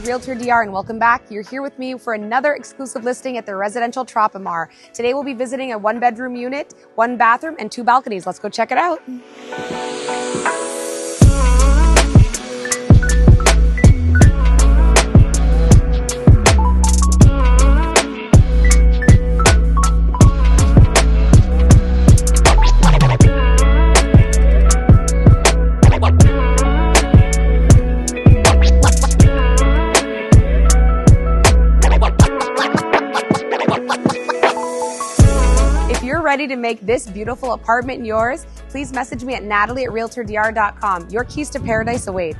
Realtor DR and welcome back. You're here with me for another exclusive listing at the residential Tropimar. Today we'll be visiting a 1-bedroom unit, 1 bathroom, and 2 balconies. Let's go check it out. If you're ready to make this beautiful apartment yours, please message me at natalie@realtordr.com. Your keys to paradise await.